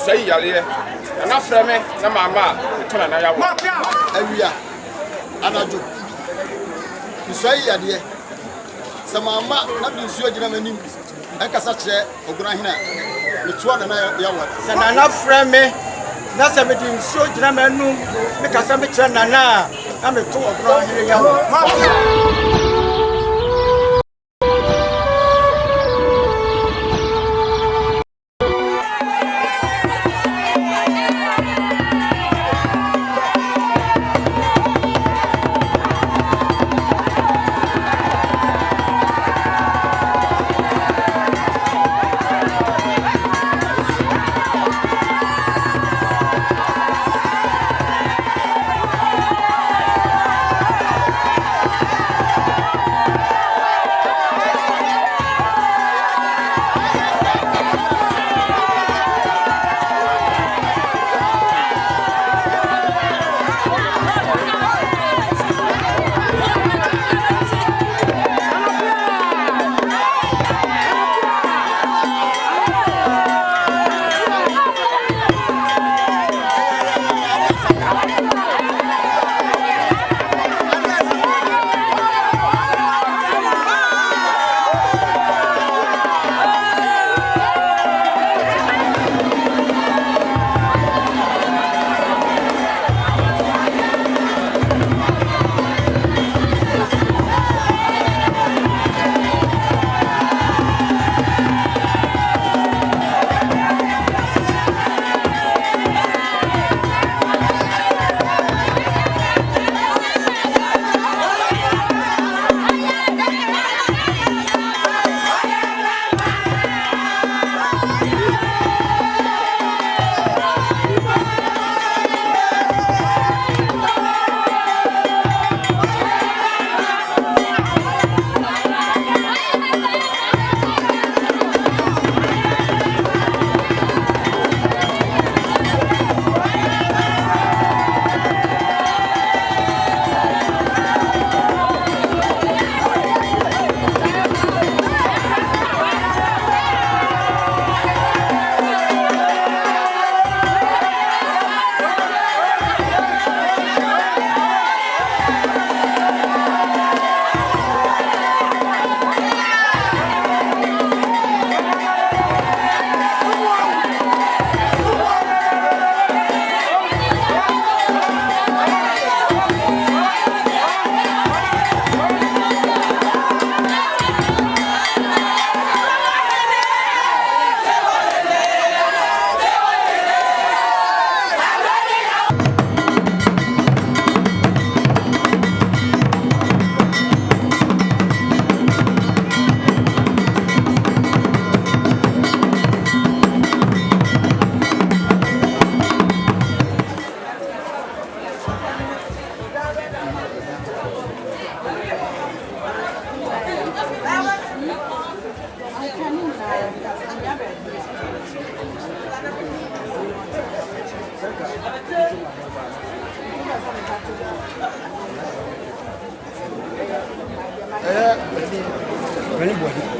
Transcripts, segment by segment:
say yale. Na frɛ me na mama tona na yawo. Awia. Anajo. Misai yade. Sa mama na bi nsuo gina manim. Ekasa kyerɛ Ogunahene. Metua na yawo. Sa na frɛ me na sa me di nsuo gina manum. Me kasa me kyerɛ nana na me to Ogunahene yawo.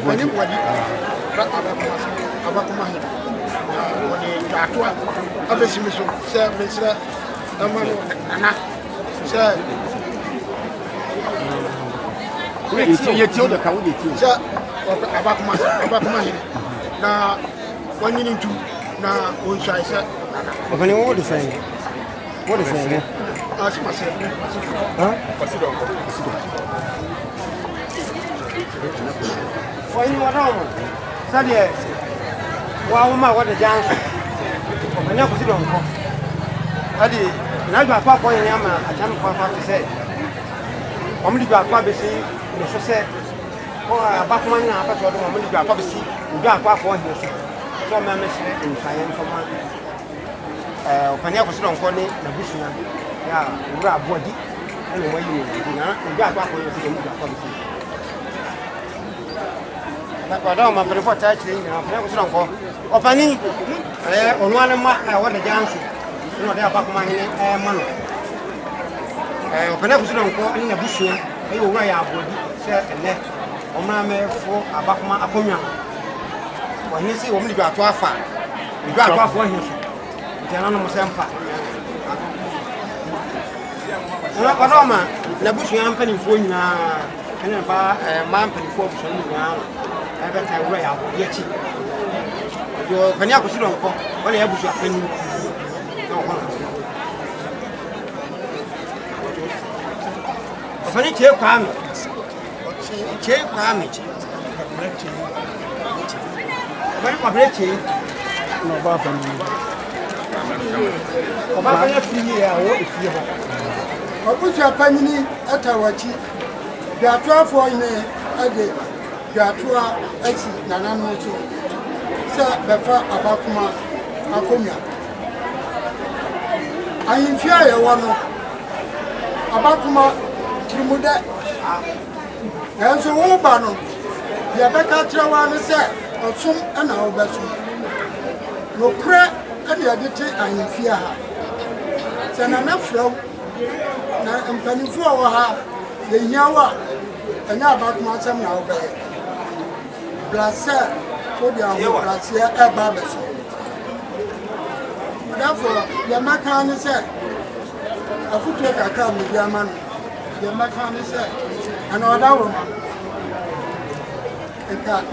Anybody, Abakomahene. When they got to Abakomahene, sir, Mr. Nana, sir. You told the county, sir, Abakomahene. Now, 1 minute to now, we shall say. What is saying? What is saying? Ask myself. For anyone, Sadia, wow, what a dance. I never sit on cough. I did not my papa in Yama, I can't quite to say. Only got publishing, the said, or a Batman, only got publishing, you got papa for him. So, my message in Cheyenne for my Panya was on Connie, the Bushman. Yeah, you are body. Anyway, you got papa for you. Madam, I'm very much actually. I was wrong. Opening, on one of my what a dance. You know, they are Abakomahene, man. Open up in the bush, you will wear a body, set and neck. Omame for Abakomahene. When you see only got to far, you got off for him. Jana no musempa. Na kwadoma na busu ya mpanimfo nyina ene ba ma mpanimfo busu nyina ebe ta wura ya yechi. Yo pani akosi don ko wala ya busu apani. No hono. Afani che kwa mi. Che kwa mi. Afani kwa breche. No ba pani. Oba pani free ya wo ifie ho. Obusu apani atawachi. Dwatoafo ine ade dwatoa esi nananu so. Sa befa abakuma akomia. Ayimfia ye wono. Abakuma trimuda. Enso wo ba no. Ya beka trewa ne se osum na wo besu. No kra ade adete ayimfia ha. Se na frau na mpanifo wa ha ye nyawa enya abakuma sam na wo be. Blasa kodi awo blasa e ba besu. Therefore, the man say, a foot like come with your man. The man say, another woman. A cat.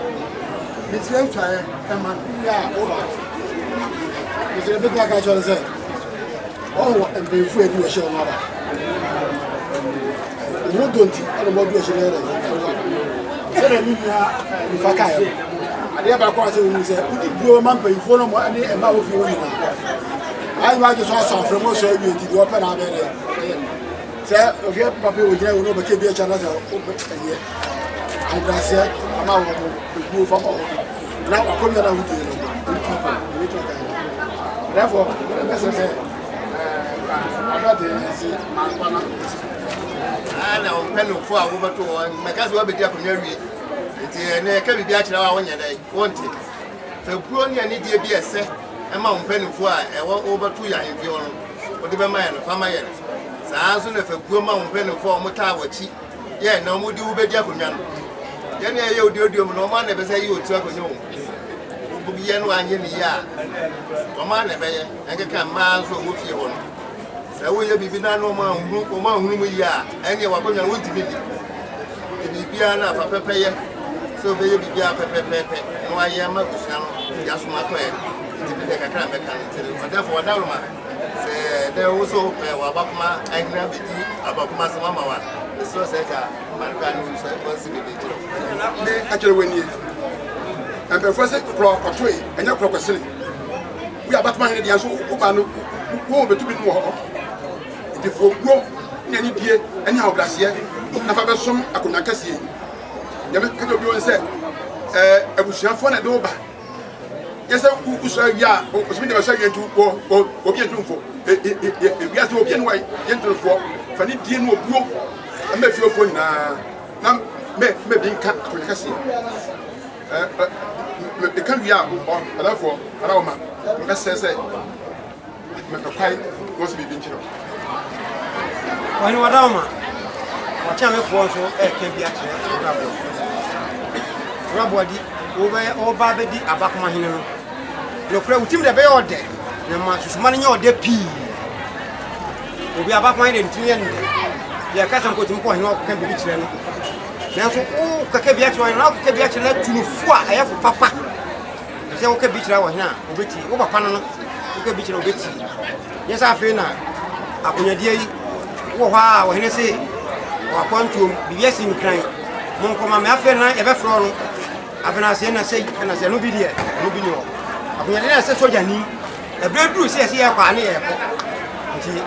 It's your child, a man. Yeah, over. It's a bit like I just said. Oh, and before you do a show, mother. You don't, I don't want to do a show. If I can. I never crossed it. We do a man pay for no money and about you. I might just also from also you to open up there. Sir, if you have paper with you, no, but be a channel open here. And that's it. I'm out of move from all. Now I come here with you. Therefore, the message said, I'm not the I know pen for over to my cousin will be there for you. It's a can be actually when you want it. So, Brony and Idia be a set. Among penny for over 2 years in Vion, whatever man, farmer. So, as soon as a good man penny for Mutawa cheap, yeah, no more do be Japan. Then you do no man ever say you talk on you. Bugian 1 year, a man never, and you can miles or move your own. So, will you be no more whom we are, and you are going to meet me. It be enough for pepper, so baby be a pepper, no, I am a just my plan. Therefore, now, there also Abakuma, I never be Abakuma Mama. The source actually, when you and the first proper tree and your proper silly. We are Batman and the answer who be to be more. The folk grow any dear anyhow last year. Never some I could not see. You said, I was your phone at over. Yes, who say, yeah, or was never saying to or be a room for. We have to be white, gentle for Fanny Dean will grow and make your phone now. Maybe in cat to Cassie. The country are on, therefore, Aroma. Let's say, make a pie was to be vintage. When you are Roma, what time of water can be actually Rabodi over Babadi Abakomahene. No prayer with him the bay all day. No man's money or the pea. Will be about my end to the end. The cousin put him for him can be rich. Now, oh, Kakebiacho and now Kakebiacho let to four. I have papa. I say, okay, beach hour now. Betty, over Panama. Okay, beach of Betty. Yes, I feel now. Upon your day. Oh, wow, when I say, or upon to be yes in crying. Moncoma, my friend, I ever flown. I've been say, and I say, no video, no video. I've been a soldier. A bread blue says here, Pani Airport.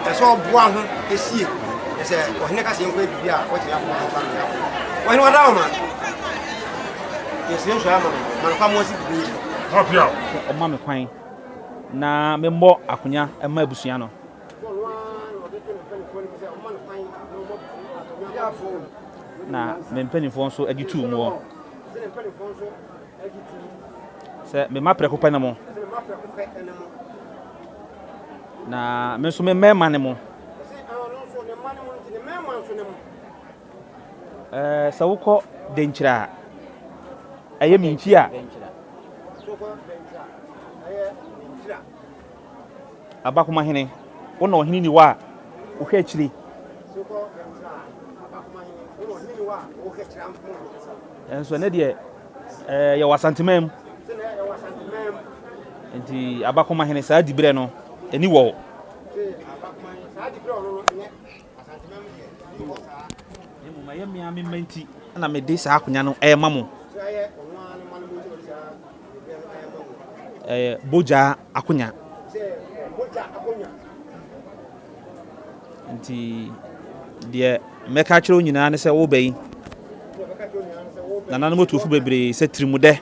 I saw one is here. I said, well, never seen where you are. What you have when what down, man? Yes, you shall come was it. Appiah, Mamma Quine. Na membo Akunya and my Busiano. Na penny phone so 82 more. Say me ma preocupa na mo. Na me so me man mo. Sa wuko denchira. Aye minchi a. Abakomahene wona ohini ni wa ohwe akiri enso ne de ya wasantemam enti Abakomahene saa dibre no eni wo maye mia me menti na me de saa akonya no mamo boja akonya nti de meka kiro nyina ne se wo bai na nanu motufu bebre se trimude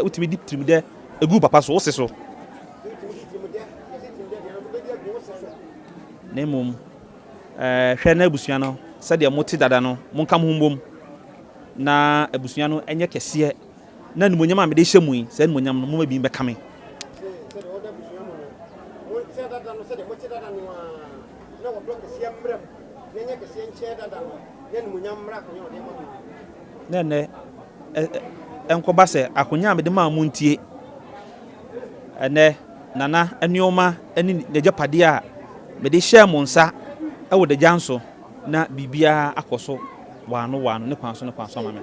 utimi di trimude egu papa so wo se so nemum hwe na abusua no se de moti dada no monka mo mbom na abusua no enye kese na nimonyam a me de hyemu yi se nimonyam no mo bi mbeka me nene enkoba se akonya me de ma muntie ene nana enioma eni nejapade a me de hye mo nsa e wo de janso na bibia akoso wano ne kwanso ma me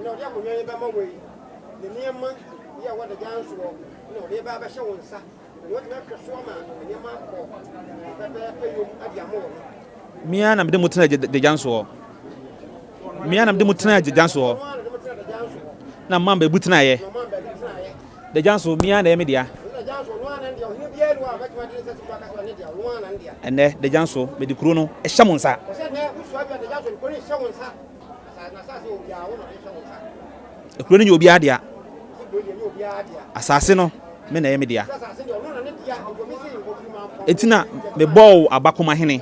mia na me de mutena de janso na mamba butena ye de janso mia na me dia ene de janso me di kuro no e hye mo nsa kuro ni obi adia asase no me na ye me dia etina me bow Abakomahene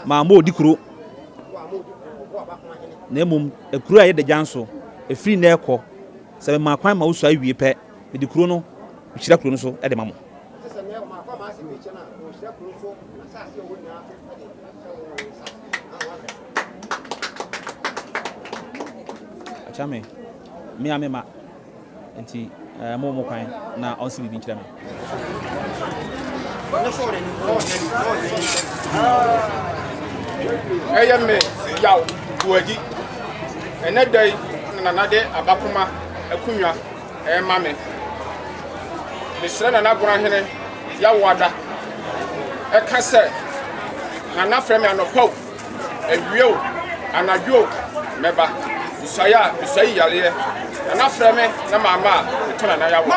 ma mo di kuro na emum ekuro aye de janso efiri na ekọ se ma kwan ma usu awie pe me di kuro no hira kuro no so e de mamo achame mi amema enti mo kwan na onsi bibi nkyira me me yaw buagi ene dai na de Abakoma akunwa mame mesre na Ahwirehene ya wada eka se na frame anopo awieo anadwo meba usai yale na frame na mama etona na ya wo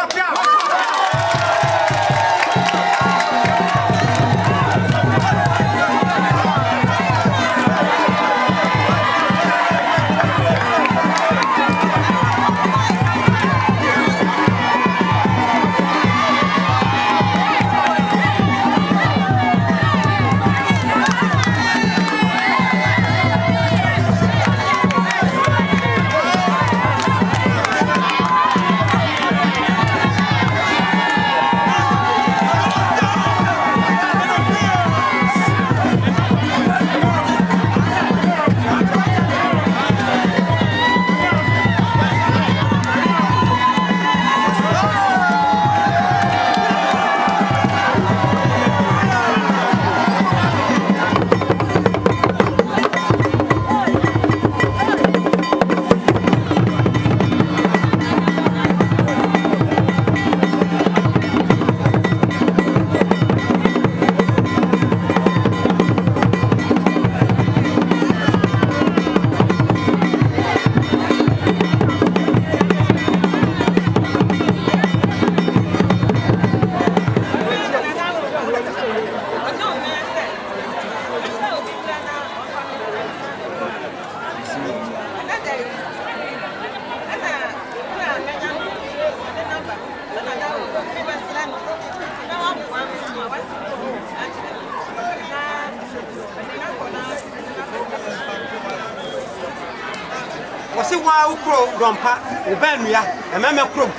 wasi wa ukro dompa ubenua ememe krom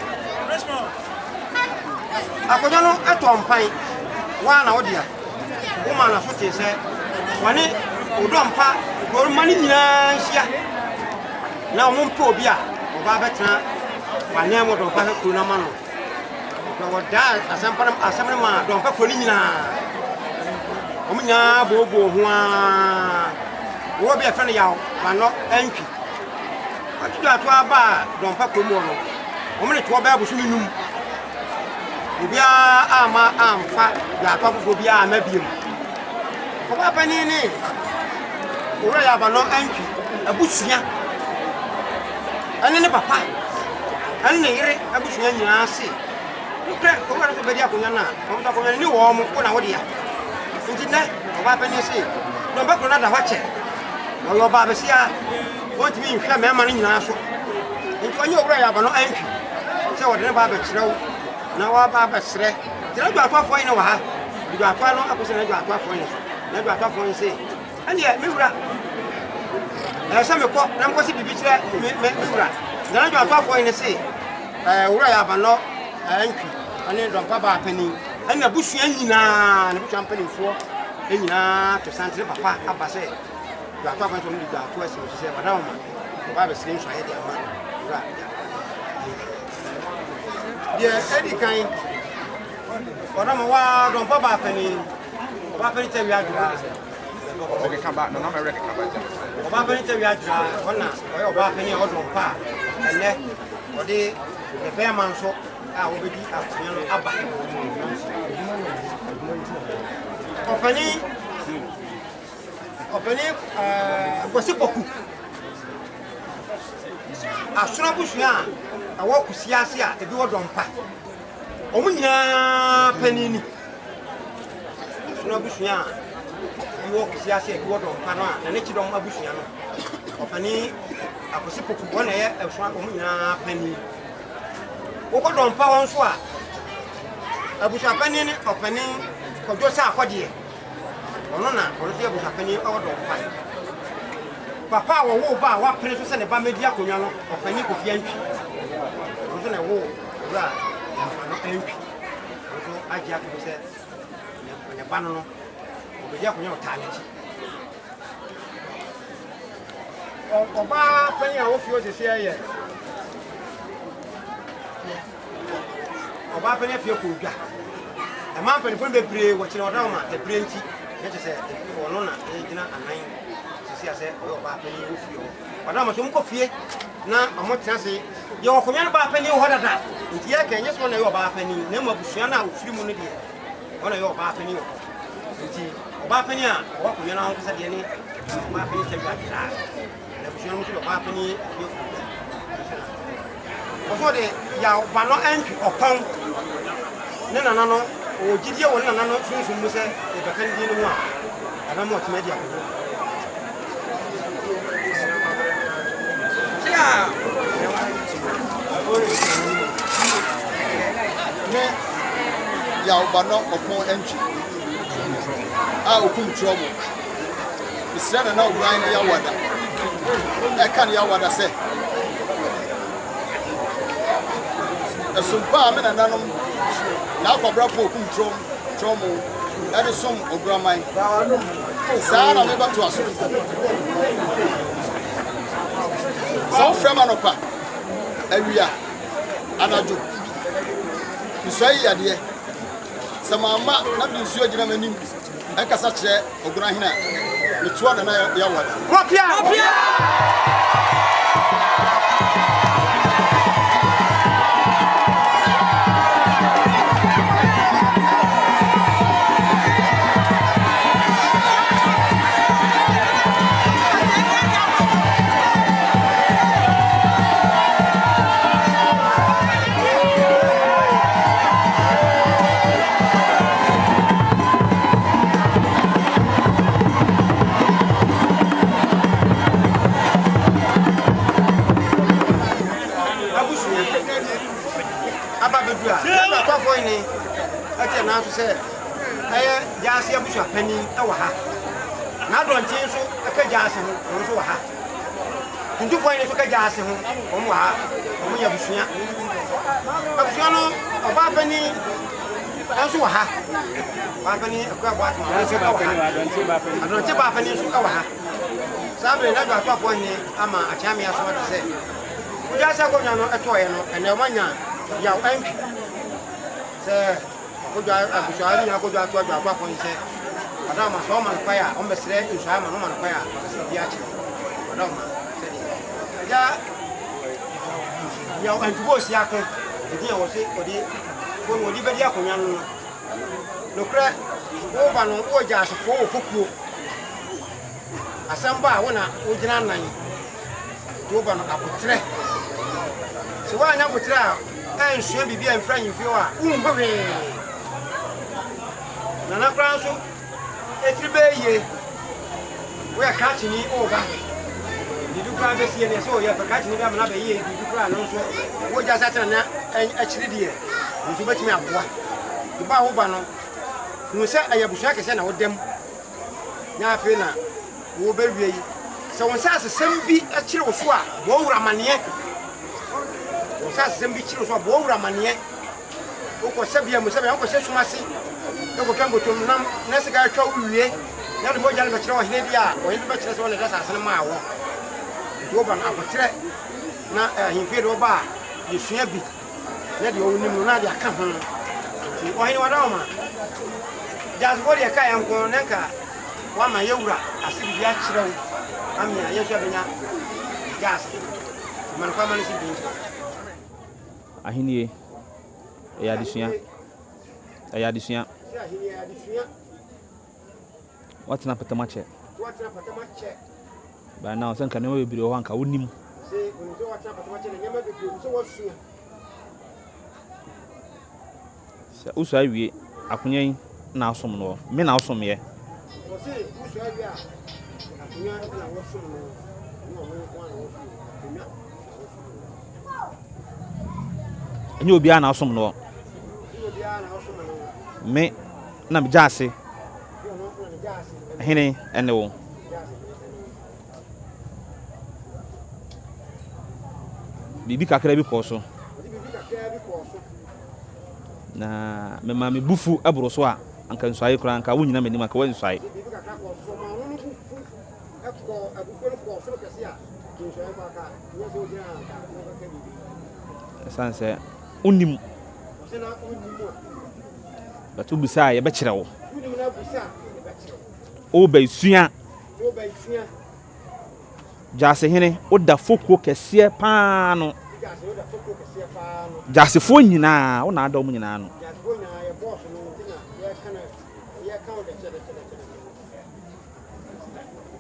akonya no etompan wa na odia uma na sote se wani udompa gormani nyina hia na omumpa obi a oba betena wane mo dompa kro na ma no what that as some man don't put in Omina Bobo, who will be a friend of y'all, but not entry. What you got to our bar, don't pack tomorrow. Only to a baby soon. We are my arm fat, that will be our maybe. What happened in it? We have no entry, a bushia. And then the papa. And the bushia, I see. You can't go to the Bediacuna, come to a new home when I would hear. Internet, what happened is it? No back another watch it. No, your Babasia want to be in money in our shop. Into a new way of no entry. So, what the Babas row? Now, our Babas say, tell you what for you know how. You got 12 opposite and you got 12 points. Never got 12 points. And yet, Mura. There's some report, I'm going to be betrayed. Mura. Then I got 12 points. Say, where I have a no entry. And then don't Papa penny. And the bush and champagne for to Santa Papa Abba say, you are talking to me about questions. She said, Madame, the Bible seems I had your man. Yes, any kind. But I'm a wild on Papa Penny. Papa Penny tell you Okay, come back. No, I'm ready. Papa Penny tell you one or Papa Penny or don't pa. And then, or the bear man so. I will be Abba. Opening, Gossipoku. A Surabusia, I walk with Siasia, the door don't pack. Omina Penini. Surabusia, you walk with Siasia, you walk on Pana, and let you don't Abusiano. Opening, a Gossipoku, 1 air, and Omina Penny. What don't power so? I was happening opening for just a quaddy. Onona, or if you was happening out of fight. Papa will walk by what penny to send a Bamedia Cunano or Penny of Yankee. Wasn't a war, right? Entry. So I jack said, when a banner of the Japanese talent. Oba Penny of yours is here. Oba Penny of your Kuga. A man penny from the brain, watching our drama, the brain tea. Let us say, or Nona, and 9. She said, oh, Penny with you. But I'm a some coffee. Now, I'm not saying, you're coming about Penny or that. If you can just want to go about Penny, name of Busiana with 3 money. One of your Penny. Oba Penny, walk with your uncle at the end. Oba Penny said, the Busiana of Penny. Before the Yao Bano entry or pound, Nano, or Gidia or Nano, soon to say, if I can't do one. I don't want to media. Yao Bano upon entry. I will come trouble. It's not enough blind Yawada. I can't Yawada say. A sumpa men and nanum now for brapo tromo that is some of grandma. Sarah never to us. So from Anopa area Anaju. You say, dear. Some mamma not been sure Germany. I can such a Ghanaian. The 2 and I Appiah. Now to say, I just have a penny our hat. Now don't change so a gas and also a hat. Did you find it to a gas and we have seen Abusiano, a penny, also a hat. Penny, a crab water. I don't tip up penny to our hat. Saturday, I got off one day. I'm a champion, so to say. We just have a toy and a one young entry. Sir, could I be sorry? I could go to a drop on say, Madame, I saw my fire on the sled to Simon on fire. Madame, said he. You went to go see Yako. The dear was it for the one would even Yakon. Look, over no or just for you. Asamba wana ujina nani tuba no apotre so wa nya apotre a enhwe bibia mfra nyimfio a unhwe na na kran so etribe ye we ka chini oga didu kran be sie ne so ye ka chini ga na be ye didu kran no so wo ja sa tana na achiri die ntu betimi aboa diba ho ba no nu se ayabusu akese na wodem nya afi na wo be wie yi so won sa asem bi a kire wo so a wo wura mane wo sa asem bi kire wo so a wo wura mane wo ko sebia mo sebia ko sesuma se ko kambo tum nam na se ga twa wie na de mo jale be kire wo hene bia wo hene be kire so ne da sa asem ma wo wo ban apotre na himfe do ba yesua bi na de wo nim na de aka ho ti wo hene wada ma jas bo de ka yanko nenka wa ma yewura asibi ya kirew amia yeso benya gas man kwa man sibi Ahini ya disuya what na patamache ba na osan kan we biro wanka wonim se unzo what na patamache ne nyama bibio so wasu se usu awie akunyan na asom no me na asom ye Você, puxa aí a minha na osso enye obi a na asom no me na me jase hene ene wo bibi kakra bi koso na me ma me bufu abro so a anka nsuaye kura anka wo nyina manim anka wo nsuaye sanse unim batu bisa ye be kire wo o be sua jase hene o da foko kese pa no jase fo nyina o na adom nyina no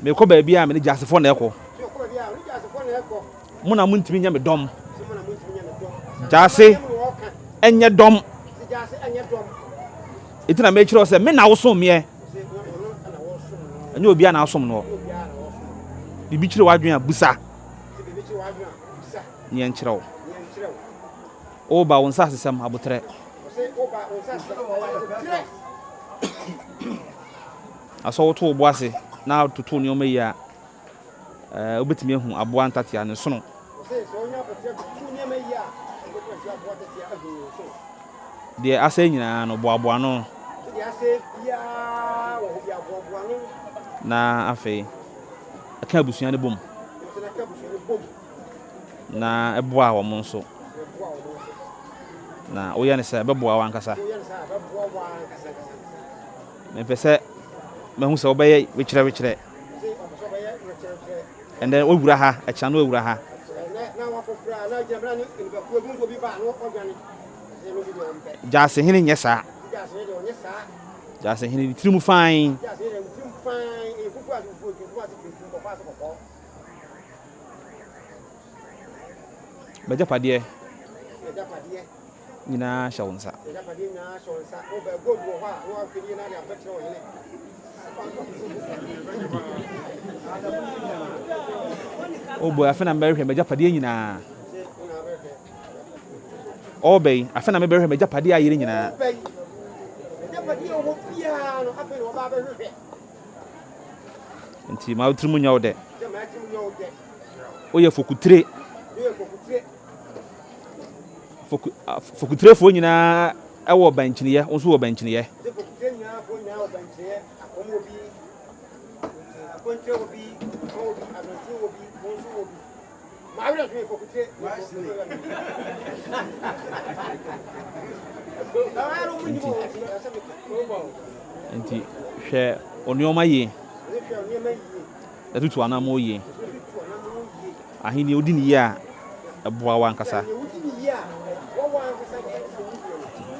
me ko ba bia me jase fo na ekọ mu na muntimi nya me dom jase enye dom itina me kire o se me na wo som me enye obi a na asom no bibi kire wadwen a busa nye nkire wo o ba won sa sesem abotre aso to bo ase na tutu ni o me ya obetimi ehu aboa ntatia ne sono de ase nyina no boaboa no na afi aka busuan ne bom na eboa wo mo nso na oya ne se beboa wa nkasa me pese me hu se obeye wekire and then owura ha e cha no owura ha jase hene nyesa jase hene trimu fine beja padie nyina shawunsa oh boy afena mbere beja padie nyina oh boy afena mbere beja padie ayire nyina nti ma utrimu nyawo de oye fokutre fokutre fo nyina ewo banchiniye onso wo banchiniye Enti hwɛ onioma ye etutu anamo ye ahini odi ni ya eboa wa nkasa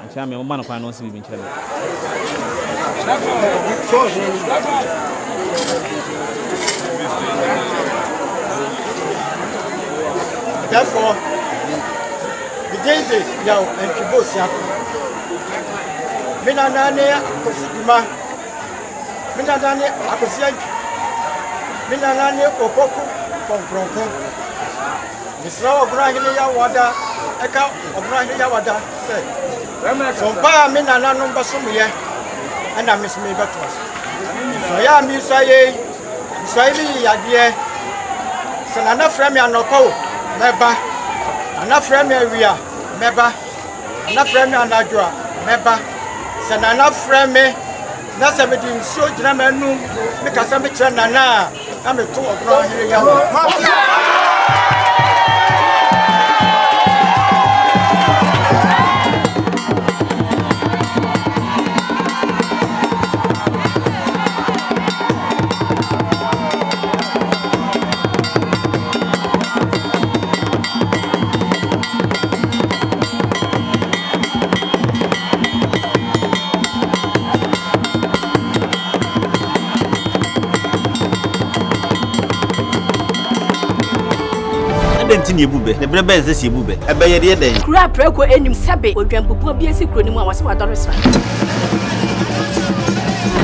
ancha me mama no kwan no si bi nkyere therefore the day yaw and people sia mina nane akosidima mina nane akosia mina nane opoku konkronko misra Ahwirehene ya wada eka Ahwirehene ya wada say so ba mina nanu basumye ana misme betos so ya mi so ye yadie sanana frame anopo meba ana frame awia meba ana frame anadwa meba sanana frame na sabedi nso gina manu me kasa me kire nana na me to Ahwirehene ya Denti ne bube ne brebe nse si bube ebe ye de den kura preko enim sebe odwampopo bi esi kuro nimu a wase wadoresra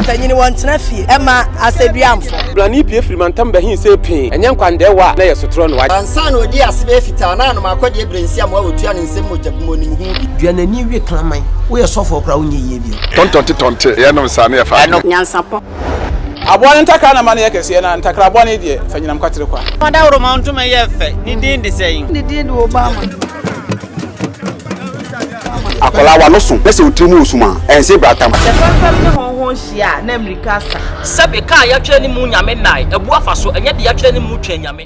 tanyini wontena fie ema aseduamfo blani pie frimantam bahin se pin enye nkwande wa na yesotro no wa ansa na odi asebe fita na no makode brensi am wa otua ne nsem mojabumo nim hu duanani wie klaman wo ye sofo kra wo nye yie bi tontonte ye no sane ya fa nyansapo abone ntaka na mane yakese na ntakra abone de fanyinam kwatere kwa wada woro ma ntuma ye fe ni din de sei ni din de Obama akola wa no so pese otrimu osuma ense bratam fam ne honhon hia na America sa sabe ka ya twa ni mu nyame nai ebu afa so enye de ya twa ni mu twa nyame